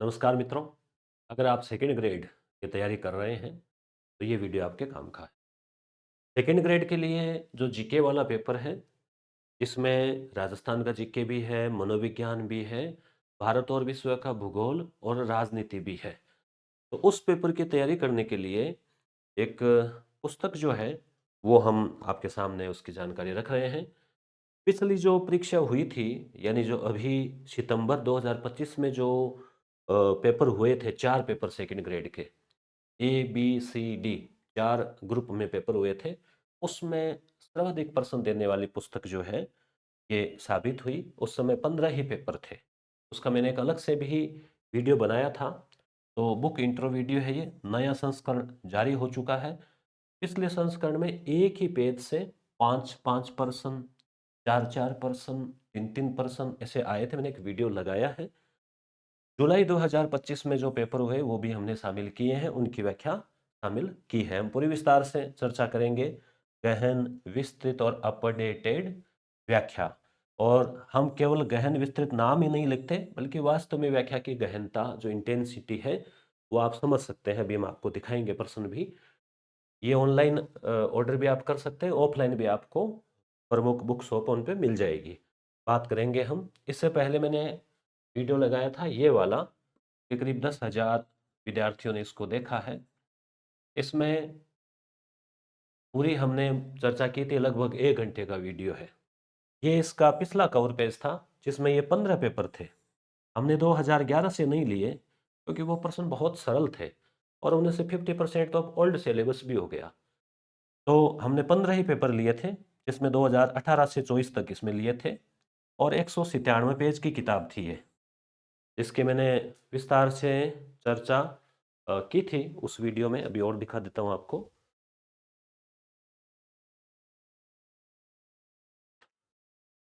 नमस्कार मित्रों। अगर आप सेकेंड ग्रेड की तैयारी कर रहे हैं तो ये वीडियो आपके काम का है। सेकेंड ग्रेड के लिए जो जीके वाला पेपर है, इसमें राजस्थान का जीके भी है, मनोविज्ञान भी है, भारत और विश्व का भूगोल और राजनीति भी है। तो उस पेपर की तैयारी करने के लिए एक पुस्तक जो है वो हम आपके सामने उसकी जानकारी रख रहे हैं। पिछली जो परीक्षा हुई थी, यानी जो अभी सितंबर 2025 में जो पेपर हुए थे, 4 पेपर सेकेंड ग्रेड के, ए, बी, सी, डी 4 ग्रुप में पेपर हुए थे। उसमें सर्वाधिक प्रश्न देने वाली पुस्तक जो है, ये साबित हुई। उस समय 15 ही पेपर थे। उसका मैंने एक अलग से भी वीडियो बनाया था। तो बुक इंट्रो वीडियो है ये, नया संस्करण जारी हो चुका है। पिछले संस्करण में एक ही पेज से 5-5 प्रश्न, 4-4 प्रश्न, 3-3 प्रश्न ऐसे आए थे। मैंने एक वीडियो लगाया है। जुलाई 2025 में जो पेपर हुए वो भी हमने शामिल किए हैं, उनकी व्याख्या शामिल की है। हम पूरी विस्तार से चर्चा करेंगे, गहन, विस्तृत और अपडेटेड व्याख्या। और हम केवल गहन विस्तृत नाम ही नहीं लिखते, बल्कि वास्तव में व्याख्या की गहनता, जो इंटेंसिटी है, वो आप समझ सकते हैं। अभी हम आपको दिखाएंगे प्रश्न भी। ये ऑनलाइन ऑर्डर भी आप कर सकते हैं, ऑफलाइन भी आपको प्रमुख बुक शॉप उन पे मिल जाएगी। बात करेंगे हम। इससे पहले मैंने वीडियो लगाया था ये वाला, कि करीब 10,000 विद्यार्थियों ने इसको देखा है। इसमें पूरी हमने चर्चा की थी, लगभग 1 घंटे का वीडियो है। ये इसका पिछला कवर पेज था, जिसमें ये 15 पेपर थे। हमने 2011 से नहीं लिए, क्योंकि वो प्रश्न बहुत सरल थे और उनमें से 50% तो अब ओल्ड सिलेबस भी हो गया। तो हमने 15 ही पेपर लिए थे, जिसमें 2018 से 24 तक इसमें लिए थे। और 197 पेज की किताब थी ये, जिसकी मैंने विस्तार से चर्चा की थी उस वीडियो में। अभी और दिखा देता हूँ आपको।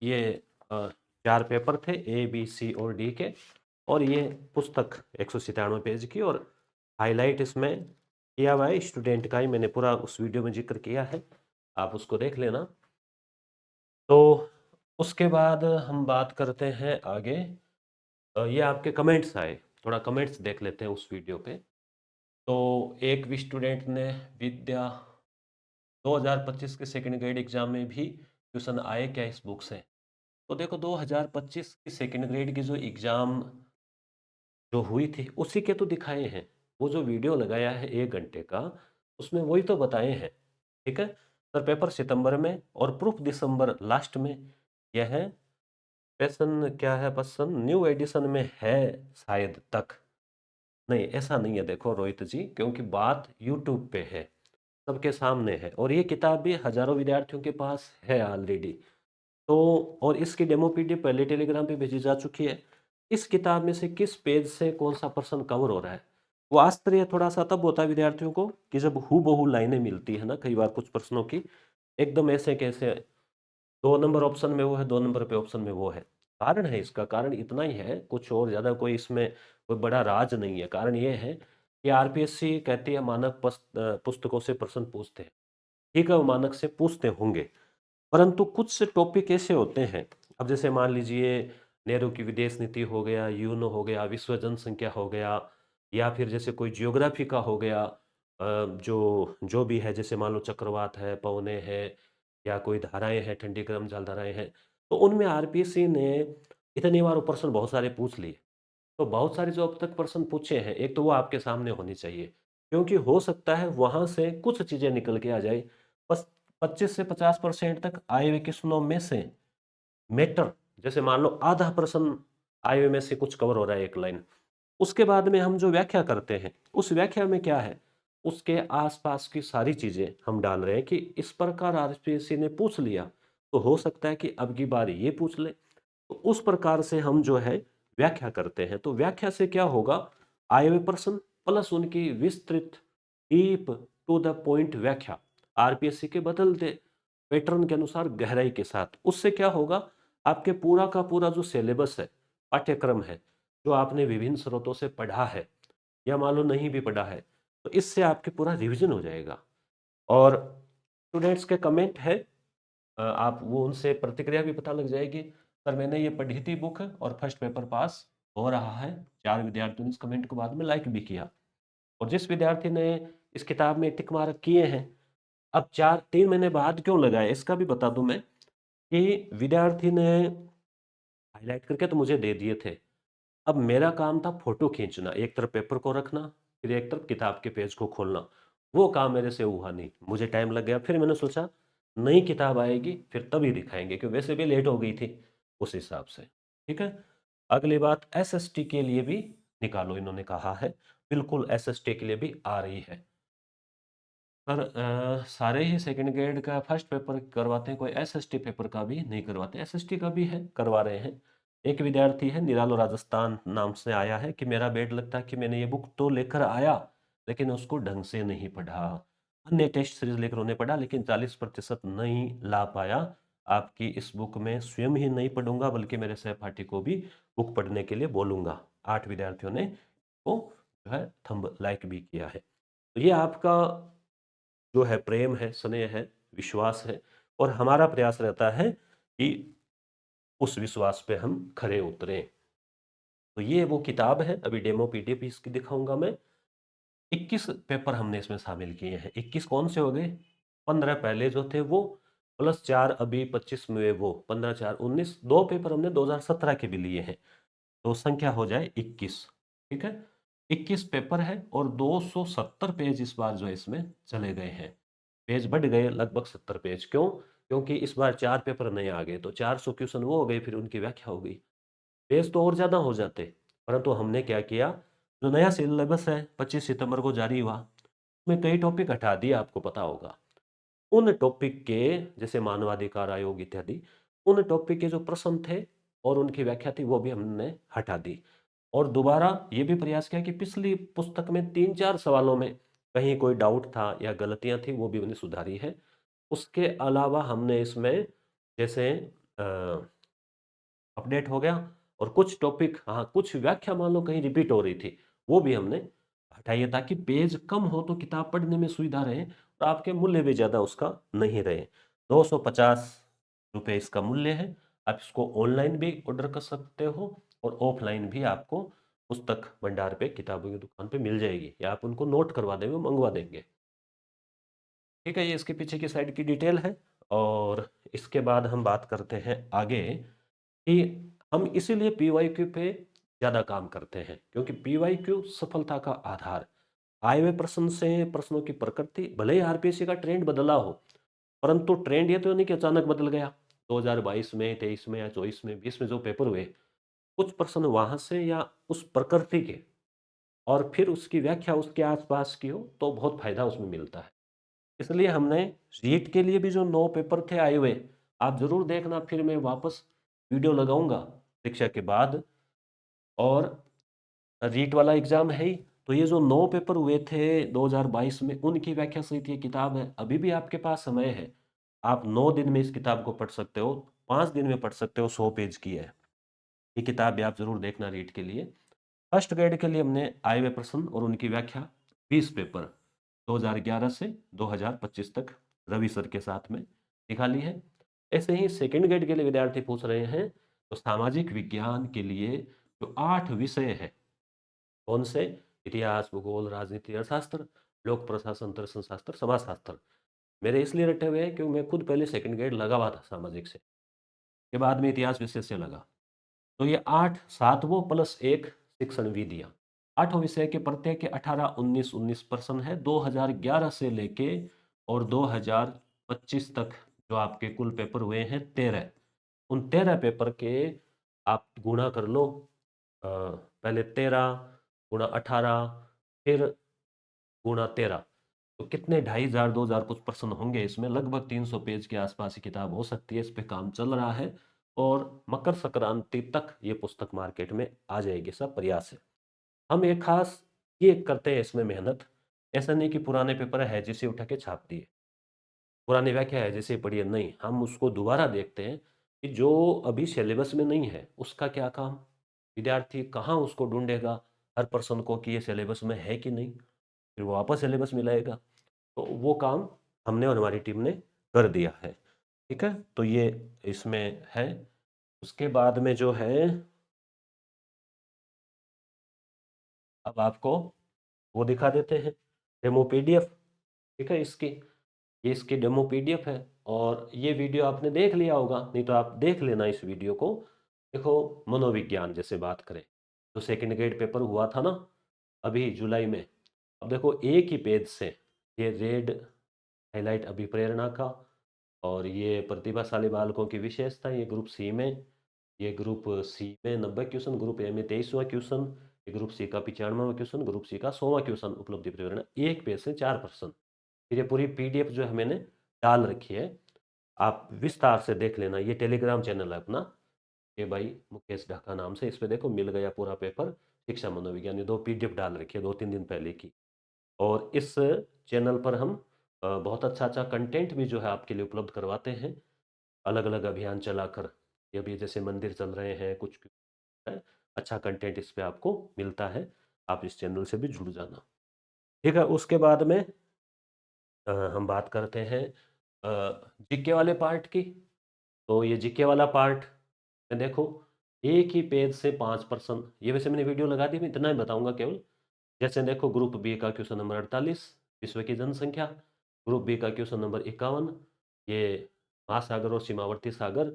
ये 4 पेपर थे, ए, बी, सी और डी के। और ये पुस्तक 197 पेज की, और हाईलाइट इसमें किया हुआ है स्टूडेंट का ही। मैंने पूरा उस वीडियो में जिक्र किया है, आप उसको देख लेना। तो उसके बाद हम बात करते हैं आगे। ये आपके कमेंट्स आए, थोड़ा कमेंट्स देख लेते हैं उस वीडियो पे। तो एक भी स्टूडेंट ने विद्या 2025 के सेकंड ग्रेड एग्जाम में भी क्वेश्चन आए क्या इस बुक से। तो देखो, 2025 की सेकंड ग्रेड की जो एग्जाम जो हुई थी, उसी के तो दिखाए हैं। वो जो वीडियो लगाया है 1 घंटे का, उसमें वही तो बताए हैं। ठीक है सर, पेपर सितंबर में और प्रूफ दिसंबर लास्ट में। यह है पैसन, क्या है पसन, न्यू एडिशन में है शायद तक। नहीं, ऐसा नहीं है देखो रोहित जी, क्योंकि बात यूट्यूब पे है, सबके सामने है, और ये किताब भी हजारों विद्यार्थियों के पास है ऑलरेडी। तो और इसकी डेमो पीडीएफ पहले टेलीग्राम पे भेजी जा चुकी है। इस किताब में से किस पेज से कौन सा प्रश्न कवर हो रहा है, वो आश्चर्य थोड़ा सा तब होता है विद्यार्थियों को, कि जब हूबहू लाइनें मिलती है ना, कई बार कुछ प्रश्नों की एकदम ऐसे कैसे 2 नंबर ऑप्शन में वो है, 2 नंबर पे ऑप्शन में वो है। कारण है, इसका कारण इतना ही है, कुछ और ज़्यादा कोई इसमें कोई बड़ा राज नहीं है। कारण ये है कि आरपीएससी कहती है मानक पुस्तकों से प्रश्न पूछते हैं। ठीक है, वो मानक से पूछते होंगे, परंतु कुछ टॉपिक ऐसे होते हैं। अब जैसे मान लीजिए नेहरू की विदेश नीति हो गया, यूनो हो गया, विश्व जनसंख्या हो गया, या फिर जैसे कोई जियोग्राफी का हो गया। जो जो भी है, जैसे मान लो चक्रवात है, पवने हैं, या कोई धाराएं हैं, ठंडी गर्म जल धाराएं हैं। तो उनमें आरपीएससी ने इतनी बार वो प्रश्न बहुत सारे पूछ लिए। तो बहुत सारे जो अब तक प्रश्न पूछे हैं, एक तो वो आपके सामने होनी चाहिए, क्योंकि हो सकता है वहां से कुछ चीजें निकल के आ जाए। बस 25 से 50% तक आए हुए क्वेश्चनों में से मैटर, जैसे मान लो आधा प्रश्न आए हुए में से कुछ कवर हो रहा है, एक लाइन। उसके बाद में हम जो व्याख्या करते हैं, उस व्याख्या में क्या है, उसके आसपास की सारी चीजें हम डाल रहे हैं, कि इस प्रकार आरपीएससी ने पूछ लिया, तो हो सकता है कि अब की बार ये पूछ ले। तो उस प्रकार से हम जो है व्याख्या करते हैं। तो व्याख्या से क्या होगा, आए हुए प्रश्न प्लस उनकी विस्तृत, डीप, टू द पॉइंट व्याख्या, आरपीएससी के बदलते पैटर्न के अनुसार गहराई के साथ। उससे क्या होगा, आपके पूरा का पूरा जो सिलेबस है, पाठ्यक्रम है, जो आपने विभिन्न स्रोतों से पढ़ा है या मान लो नहीं भी पढ़ा है, तो इससे आपके पूरा रिवीजन हो जाएगा। और स्टूडेंट्स के कमेंट है, आप वो उनसे प्रतिक्रिया भी पता लग जाएगी। सर मैंने ये पढ़ी थी बुक और फर्स्ट पेपर पास हो रहा है। 4 विद्यार्थियों ने इस कमेंट को बाद में लाइक भी किया, और जिस विद्यार्थी ने इस किताब में टिक मार्क किए हैं, अब 3 महीने बाद क्यों लगाए इसका भी बता दूं मैं, कि विद्यार्थी ने हाईलाइट करके तो मुझे दे दिए थे। अब मेरा काम था फोटो खींचना, एक तरफ पेपर को रखना, फिर एक तरफ किताब के पेज को खोलना। वो काम मेरे से हुआ नहीं, मुझे टाइम लग गया। फिर मैंने सोचा नई किताब आएगी फिर तभी दिखाएंगे, क्योंकि वैसे भी लेट हो गई थी उस हिसाब से। ठीक है। अगली बात, एसएसटी के लिए भी निकालो, इन्होंने कहा है। बिल्कुल एसएसटी के लिए भी आ रही है। पर सारे ही सेकंड ग्रेड का फर्स्ट पेपर करवाते हैं, कोई एसएसटी पेपर का भी नहीं करवाते। एसएसटी का भी है, करवा रहे हैं। एक विद्यार्थी है निरालो राजस्थान नाम से आया है कि मेरा बेड लगता है कि मैंने ये बुक तो लेकर आया लेकिन उसको ढंग से नहीं पढ़ा। अन्य टेस्ट सीरीज लेकर उन्हें पढ़ा लेकिन 40% नहीं ला पाया। आपकी इस बुक में स्वयं ही नहीं पढ़ूंगा बल्कि मेरे सहपाठी को भी बुक पढ़ने के लिए बोलूंगा। 8 विद्यार्थियों ने वो जो है थंब लाइक भी किया है। तो ये आपका जो है प्रेम है, स्नेह है, विश्वास है, और हमारा प्रयास रहता है कि उस विश्वास पे हम खरे उतरें। तो ये वो किताब है, अभी डेमो पीडीएफ इसकी दिखाऊंगा मैं। 21 पेपर हमने इसमें शामिल किए हैं। 21 कौन से हो गए? 15 पहले जो थे वो, प्लस 4 अभी 25 में वो, 15 4 19, 2 पेपर हमने 2017 के भी लिए हैं, तो संख्या हो जाए 21। ठीक है। 21 पेपर है और 270 पेज इस बार जो है इसमें चले गए हैं। पेज बढ़ गए लगभग 70 पेज। क्यों? क्योंकि इस बार 4 पेपर नए आ गए, तो 400 क्वेश्चन वो हो गए, फिर उनकी व्याख्या हो गई। पेज तो और ज़्यादा हो जाते, परंतु हमने क्या किया, जो नया सिलेबस है 25 सितंबर को जारी हुआ, उसमें कई टॉपिक हटा दिए, आपको पता होगा। उन टॉपिक के, जैसे मानवाधिकार आयोग इत्यादि, उन टॉपिक के जो प्रश्न थे और उनकी व्याख्या थी वो भी हमने हटा दी। और दोबारा ये भी प्रयास किया कि पिछली पुस्तक में 3-4 सवालों में कहीं कोई डाउट था या गलतियां थी, वो भी हमने सुधारी है। उसके अलावा हमने इसमें जैसे अपडेट हो गया, और कुछ टॉपिक, हाँ कुछ व्याख्या मान लो कहीं रिपीट हो रही थी, वो भी हमने हटाई है, ताकि पेज कम हो तो किताब पढ़ने में सुविधा रहे और आपके मूल्य भी ज़्यादा उसका नहीं रहे। 250 रुपये इसका मूल्य है। आप इसको ऑनलाइन भी ऑर्डर कर सकते हो और ऑफलाइन भी आपको पुस्तक भंडार पे, किताबों की दुकान पे मिल जाएगी, या आप उनको नोट करवा देंगे, मंगवा देंगे। ठीक है, ये इसके पीछे की साइड की डिटेल है। और इसके बाद हम बात करते हैं आगे कि हम इसीलिए पीवाईक्यू पे ज़्यादा काम करते हैं, क्योंकि पीवाईक्यू सफलता का आधार। आए हुए प्रश्न से प्रश्नों की प्रकृति, भले ही आरपीएससी का ट्रेंड बदला हो, परंतु ट्रेंड ये तो नहीं कि अचानक बदल गया। 2022 में, 23 में या 24 में, 20 में जो पेपर हुए, कुछ प्रश्न वहां से या उस प्रकृति के, और फिर उसकी व्याख्या उसके आसपास की हो तो बहुत फायदा उसमें मिलता है। इसलिए हमने रीट के लिए भी जो 9 पेपर थे आए हुए, आप जरूर देखना, फिर मैं वापस वीडियो लगाऊंगा परीक्षा के बाद। और रीट वाला एग्जाम है ही, तो ये जो 9 पेपर हुए थे 2022 में, उनकी व्याख्या सहित ये किताब है। अभी भी आपके पास समय है, आप 9 दिन में इस किताब को पढ़ सकते हो, 5 दिन में पढ़ सकते हो। 100 पेज की है ये किताब भी, आप जरूर देखना रीट के लिए। फर्स्ट ग्रेड के लिए हमने आए हुए प्रश्न और उनकी व्याख्या 20 पेपर 2011 से 2025 तक रवि सर के साथ में निकाली है। ऐसे ही सेकंड ग्रेड के लिए विद्यार्थी पूछ रहे हैं, तो सामाजिक विज्ञान के लिए जो 8 विषय है, कौन से? इतिहास, भूगोल, राजनीति, अर्थशास्त्र, लोक प्रशासन, दर्शन शास्त्र, समाजशास्त्र। मेरे इसलिए रटे हुए हैं क्योंकि मैं खुद पहले सेकंड ग्रेड लगा हुआ था सामाजिक से, के बाद में इतिहास विषय से लगा। तो ये 8 सातवों प्लस एक शिक्षण विधियाँ, 8 विषय के प्रत्येक के 18-19 प्रश्न है 2011 से लेके और 2025 तक। जो आपके कुल पेपर हुए हैं 13, उन 13 पेपर के आप गुणा कर लो। पहले 13 गुणा 18, फिर गुणा 13, तो कितने, 2500 2000 कुछ प्रश्न होंगे इसमें। लगभग 300 पेज के आसपास की किताब हो सकती है। इस पे काम चल रहा है और मकर संक्रांति तक ये पुस्तक मार्केट में आ जाएगी, सब प्रयास है। हम एक खास ये करते हैं इसमें मेहनत, ऐसा नहीं कि पुराने पेपर है जिसे उठा के छाप दिए, पुरानी व्याख्या है जैसे पढ़िए, नहीं, हम उसको दोबारा देखते हैं कि जो अभी सिलेबस में नहीं है उसका क्या काम, विद्यार्थी कहाँ उसको ढूंढेगा हर प्रश्न को कि ये सिलेबस में है कि नहीं, फिर वो वापस सिलेबस में लाएगा। तो वो काम हमने और हमारी टीम ने कर दिया है। ठीक है, तो ये इसमें है। उसके बाद में जो है अब आपको वो दिखा देते हैं, डेमो पीडीएफ। ठीक है, ये इसकी डेमो पीडीएफ है। और ये वीडियो आपने देख लिया होगा, नहीं तो आप देख लेना इस वीडियो को। देखो, मनोविज्ञान जैसे बात करें तो सेकंड ग्रेड पेपर हुआ था ना अभी जुलाई में। अब देखो एक ही पेज से ये रेड हाईलाइट अभिप्रेरणा का, और ये प्रतिभाशाली बालकों की विशेषता, ये ग्रुप सी में, ये ग्रुप सी में 90 क्वेश्चन, ग्रुप ए में 23वां क्वेश्चन, ये ग्रुप सी का 95वां क्वेश्चन, ग्रुप सी का 100वां क्वेश्चन, उपलब्धि प्रेरणा, एक पेज से 4 प्रश्न। फिर ये पूरी पीडीएफ जो है मैंने डाल रखी है, आप विस्तार से देख लेना। ये टेलीग्राम चैनल है अपना, ये भाई मुकेश ढाका नाम से, इस पे देखो मिल गया पूरा पेपर शिक्षा मनोविज्ञान, ये 2 पीडीएफ डाल रखी है 2-3 दिन पहले की। और इस चैनल पर हम बहुत अच्छा अच्छा कंटेंट भी जो है आपके लिए उपलब्ध करवाते हैं, अलग अलग अभियान चलाकर। ये अभी जैसे मंदिर चल रहे हैं कुछ है, अच्छा कंटेंट इस पे आपको मिलता है, आप इस चैनल से भी जुड़ जाना। ठीक है, उसके बाद में हम बात करते हैं जीके वाले पार्ट की। तो ये जीके वाला पार्ट में देखो, एक ही पेज से 5 प्रश्न, ये वैसे मैंने वीडियो लगा दी, मैं इतना ही बताऊंगा केवल। जैसे देखो, ग्रुप बी का क्वेश्चन नंबर 48, विश्व की जनसंख्या। ग्रुप बी का क्वेश्चन नंबर 51, ये महासागर और सीमावर्ती सागर,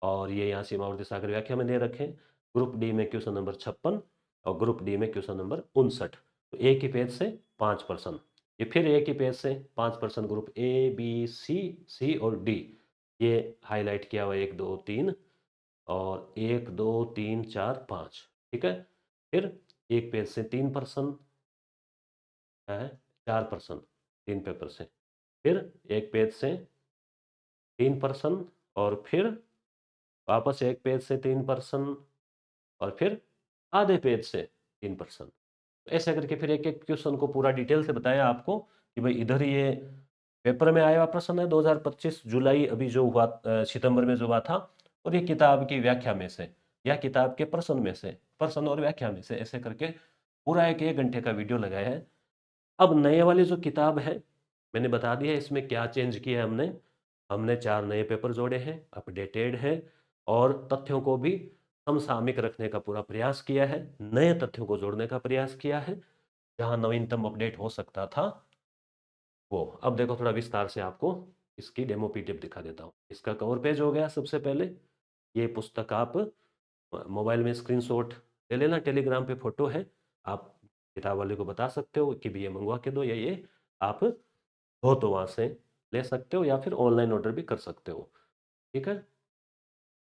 और ये यहाँ सीमावर्ती सागर व्याख्या में दे रखे हैं। ग्रुप डी में क्वेश्चन नंबर 56, और ग्रुप डी में क्वेश्चन नंबर 59। तो एक ही पेज से 5 प्रश्न। ये फिर एक ही पेज से 5 प्रश्न ग्रुप ए बी सी, सी और डी, ये हाईलाइट किया हुआ 1 2 3, और 1 2 3 4 5। ठीक है, फिर एक पेज से 3 प्रश्न है, 4 प्रश्न 3 पेपर से, फिर एक पेज से 3 प्रश्न, और फिर वापस एक पेज से 3 प्रश्न, और फिर आधे पेज से 3 प्रश्न। ऐसे करके फिर एक एक क्वेश्चन को पूरा डिटेल से बताया आपको कि भाई इधर ये पेपर में आया हुआ प्रश्न है 2025 जुलाई अभी जो हुआ, सितंबर में जो हुआ था, और ये किताब की व्याख्या में से, या किताब के प्रश्न में से, प्रश्न और व्याख्या में से, ऐसे करके पूरा एक 1 घंटे का वीडियो लगाया है। अब नए वाली जो किताब है, मैंने बता दिया इसमें क्या चेंज किया है हमने। हमने 4 नए पेपर जोड़े हैं, अपडेटेड है, और तथ्यों को भी समसामयिक रखने का पूरा प्रयास किया है, नए तथ्यों को जोड़ने का प्रयास किया है, जहां नवीनतम अपडेट हो सकता था वो। अब देखो, थोड़ा विस्तार से आपको इसकी डेमो पीडीएफ दिखा देता हूँ। इसका कवर पेज हो गया सबसे पहले। ये पुस्तक आप मोबाइल में स्क्रीनशॉट ले लेना, टेलीग्राम पे फोटो है, आप किताब वाले को बता सकते हो कि भी ये मंगवा के दो, या ये आप हो तो वहाँ से ले सकते हो, या फिर ऑनलाइन ऑर्डर भी कर सकते हो। ठीक है,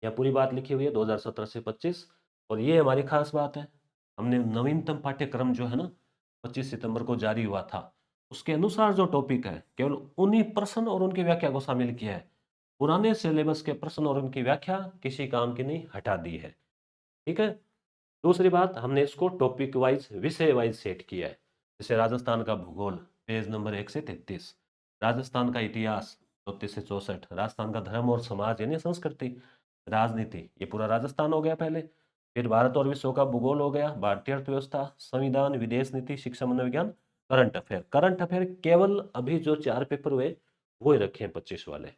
यहाँ पूरी बात लिखी हुई है 2017 से 25। और ये हमारी खास बात है, हमने नवीनतम पाठ्यक्रम जो है ना 25 सितंबर को जारी हुआ था, उसके अनुसार जो टॉपिक है केवल उन्हीं प्रश्न और उनकी व्याख्या को शामिल किया है। पुराने सिलेबस के प्रश्न और उनकी व्याख्या किसी काम की नहीं, हटा दी है। ठीक है, दूसरी बात, हमने इसको टॉपिक वाइज, विषय वाइज सेट किया है। जैसे राजस्थान का भूगोल पेज नंबर 1 से 33, राजस्थान का इतिहास 34 से 64, राजस्थान का धर्म और समाज यानी संस्कृति, राजनीति, ये पूरा राजस्थान हो गया पहले। फिर भारत और विश्व का भूगोल हो गया, भारतीय अर्थव्यवस्था, संविधान, विदेश नीति, शिक्षा मनोविज्ञान, करंट अफेयर। करंट अफेयर केवल अभी जो 4 पेपर हुए वो ही रखे हैं 25 वाले।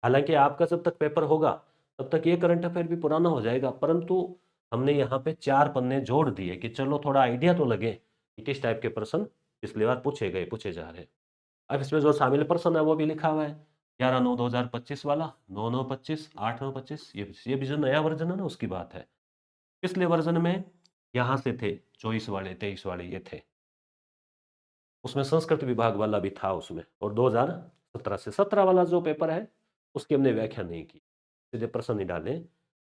हालांकि आपका जब तक पेपर होगा तब तक ये करंट अफेयर भी पुराना हो जाएगा, परंतु हमने यहाँ पे 4 पन्ने जोड़ दिए कि चलो थोड़ा आइडिया तो लगे कि किस टाइप के प्रश्न पिछली बार पूछे गए, पूछे जा रहे हैं। अब इसमें जो शामिल प्रश्न है वो भी लिखा हुआ है, 11/9/2025 वाला, 9/9/25, 8/9/25, ये भी जो नया वर्जन है ना उसकी बात है। पिछले वर्जन में यहाँ से थे 24 वाले, 23 वाले ये थे, उसमें संस्कृत विभाग वाला भी था उसमें। और 2017 से 17 वाला जो पेपर है उसकी हमने व्याख्या नहीं की, सीधे प्रश्न ही डाले।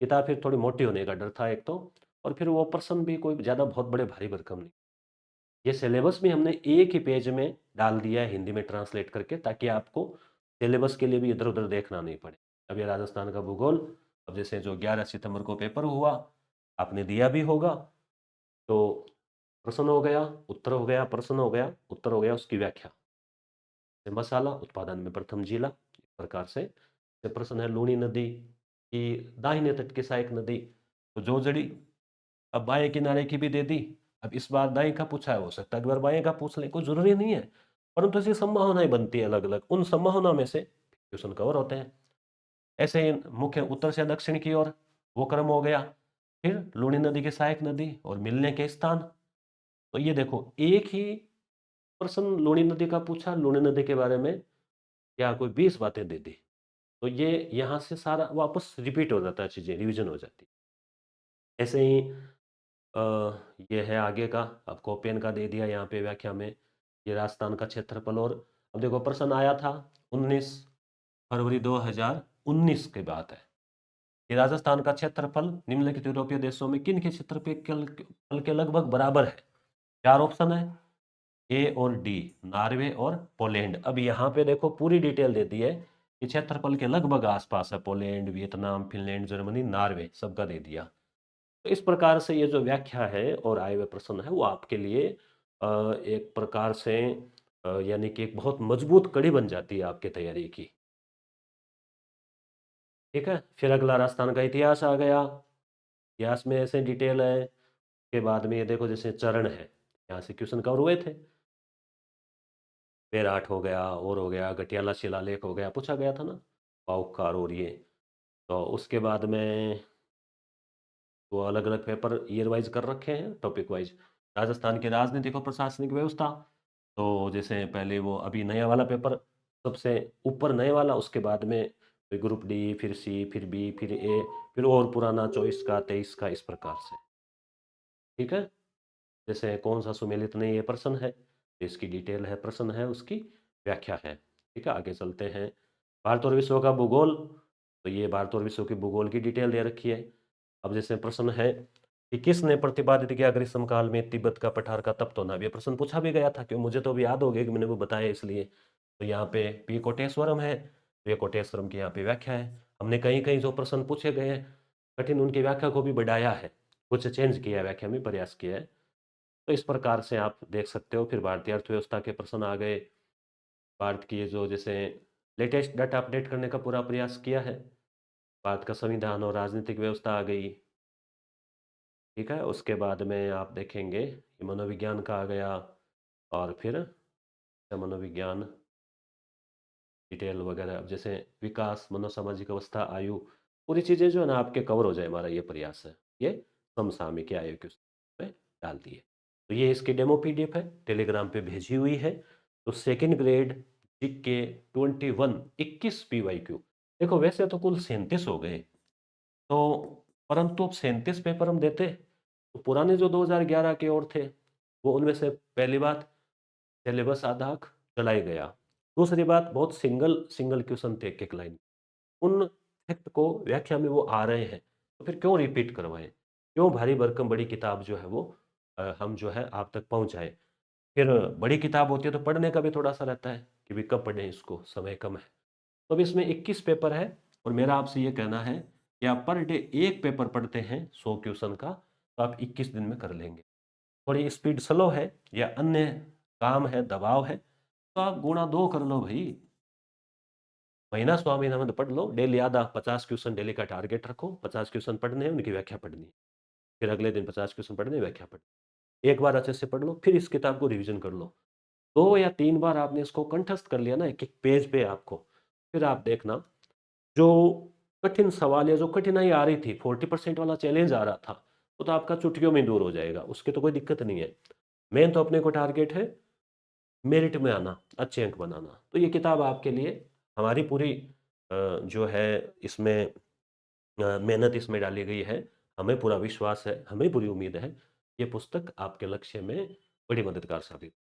किताब फिर थोड़ी मोटी होने का डर था एक तो, और फिर वो प्रश्न भी कोई ज़्यादा बहुत बड़े भारी भरकम नहीं। ये सिलेबस भी हमने एक ही पेज में डाल दिया है हिंदी में ट्रांसलेट करके, ताकि आपको सिलेबस के लिए भी इधर उधर देखना नहीं पड़े। अब ये राजस्थान का भूगोल, अब जैसे जो 11 सितंबर को पेपर हुआ, आपने दिया भी होगा, तो प्रश्न हो गया, उत्तर हो गया, प्रश्न हो गया, उत्तर हो गया, उसकी व्याख्या। मसाला उत्पादन में प्रथम जिला, इस प्रकार से। ये प्रश्न है लूणी नदी की दाहिने तट की सहायक नदी, तो जो जड़ी, अब बाएं किनारे की भी दे दी। अब इस बार दाएं का पूछा है, हो सकता है एक बार बाएं का पूछ ले, कोई जरूरी नहीं है, परंतु ऐसी संभावनाएं बनती है अलग अलग, उन संभावना में से क्वेश्चन कवर होते हैं। ऐसे ही मुख्य उत्तर से दक्षिण की ओर, वो क्रम हो गया। फिर लूणी नदी की सहायक नदी और मिलने के स्थान, तो ये देखो एक ही प्रश्न लूणी नदी का पूछा, लूणी नदी के बारे में क्या कोई 20 बातें दे दी। तो ये यहाँ से सारा वापस रिपीट हो जाता है, चीज़ें रिवीजन हो जाती है। ऐसे ही अ, ये है आगे का, अब कोपेन का दे दिया यहाँ पे व्याख्या में, ये राजस्थान का क्षेत्रफल। और अब देखो प्रश्न आया था 19 फरवरी 2019 की बात है कि राजस्थान का क्षेत्रफल निम्नलिखित यूरोपीय देशों में किन के क्षेत्रफल के लगभग बराबर है। चार ऑप्शन है, ए और डी, नॉर्वे और पोलैंड। अब यहाँ पे देखो पूरी डिटेल दे दी है कि क्षेत्रफल के लगभग आसपास है, Poland, Vietnam, Finland, Germany, Norway, सबका दे दिया। तो इस प्रकार से ये जो व्याख्या है और आए हुए प्रश्न है वो आपके लिए एक प्रकार से यानी कि एक बहुत मजबूत कड़ी बन जाती है आपके तैयारी की। ठीक है, फिर अगला राजस्थान का इतिहास आ गया। इतिहास में ऐसे डिटेल है के बाद में ये देखो जैसे चरण है, यहाँ से क्वेश्चन कवर हुए थे। बेराट हो गया, और हो गया गटियाला शिलालेख हो गया, पूछा गया था ना, पाउकार और ये। तो उसके बाद में वो अलग अलग पेपर ईयर वाइज कर रखे हैं, टॉपिक वाइज। राजस्थान की राजनीतिक और प्रशासनिक व्यवस्था, तो जैसे पहले वो अभी नया वाला पेपर सबसे ऊपर नए वाला, उसके बाद में फिर ग्रुप डी, फिर सी, फिर बी, फिर ए, फिर और पुराना 24 का, 23 का, इस प्रकार से। ठीक है, जैसे कौन सा सुमेलित नहीं ये प्रश्न है, इसकी डिटेल है, प्रश्न है, उसकी व्याख्या है। ठीक है, आगे चलते हैं। भारत और विश्व का भूगोल, तो ये भारत और विश्व की भूगोल की डिटेल दे रखी है। अब जैसे प्रश्न है कि किसने प्रतिपादित किया ग्रीष्म काल में तिब्बत का पठार का तप्त होना। अब ये प्रश्न पूछा भी गया था, क्यों मुझे तो अभी याद हो गया कि मैंने वो बताया इसलिए। तो यहाँ पे पी कोटेश्वरम है, तो ये कोटेश्वरम की यहाँ पे व्याख्या है। हमने कहीं कहीं जो प्रश्न पूछे गए हैं कठिन, उनकी व्याख्या को भी बढ़ाया है, कुछ चेंज किया है, व्याख्या में प्रयास किया है। तो इस प्रकार से आप देख सकते हो। फिर भारतीय अर्थव्यवस्था के प्रश्न आ गए। भारत की जो जैसे लेटेस्ट डाटा अपडेट करने का पूरा प्रयास किया है। भारत का संविधान और राजनीतिक व्यवस्था आ गई। ठीक है, उसके बाद में आप देखेंगे कि मनोविज्ञान का आ गया, और फिर मनोविज्ञान डिटेल वगैरह। अब जैसे विकास, मनोसामाजिक अवस्था, आयु, पूरी चीज़ें जो है ना आपके कवर हो जाए, हमारा ये प्रयास है। ये समसामयिक आयु के में डाल दिए। तो ये इसकी डेमो पीडीएफ है, टेलीग्राम पे भेजी हुई है। तो सेकंड ग्रेड जीके 21 21 पीवाईक्यू। देखो वैसे तो कुल 37 हो गए, तो परंतु अब 37 पेपर हम देते, तो पुराने जो 2011 के और थे वो, उनमें से पहली बात सिलेबस आधा चला ही गया। दूसरी बात बहुत सिंगल सिंगल क्वेश्चन थे एक एक लाइन, उन फैक्ट को व्याख्या में वो आ रहे हैं, तो फिर क्यों रिपीट करवाएं, क्यों भारी भरकम बड़ी किताब जो है वो हम जो है आप तक पहुंचाएं। फिर बड़ी किताब होती है तो पढ़ने का भी थोड़ा सा रहता है कि भी कब पढ़ें इसको, समय कम है। तो अब इसमें 21 पेपर है, और मेरा आपसे ये कहना है कि आप पर डे एक पेपर पढ़ते हैं 100 क्वेश्चन का, तो आप 21 दिन में कर लेंगे। थोड़ी स्पीड स्लो है या अन्य काम है, दबाव है, तो आप गुणा 2 कर लो भाई। महीना सवा महीना में तो पढ़ लो, डेली आधा 50 क्वेश्चन डेली का टारगेट रखो, 50 क्वेश्चन पढ़ने हैं, उनकी व्याख्या पढ़नी है। फिर अगले दिन 50 क्वेश्चन पढ़ने, व्याख्या पढ़नी। एक बार अच्छे से पढ़ लो, फिर इस किताब को रिवीजन कर लो। 2 या 3 बार आपने इसको कंठस्थ कर लिया ना एक एक पेज पे आपको, फिर आप देखना जो कठिन सवाल या जो कठिनाई आ रही थी, 40% वाला चैलेंज आ रहा था, वो तो आपका चुटकियों में दूर हो जाएगा, उसकी तो कोई दिक्कत नहीं है। मेन तो अपने को टारगेट है मेरिट में आना, अच्छे अंक बनाना। तो ये किताब आपके लिए, हमारी पूरी जो है इसमें मेहनत इसमें डाली गई है। हमें पूरा विश्वास है, हमें पूरी उम्मीद है, ये पुस्तक आपके लक्ष्य में बड़ी मददगार साबित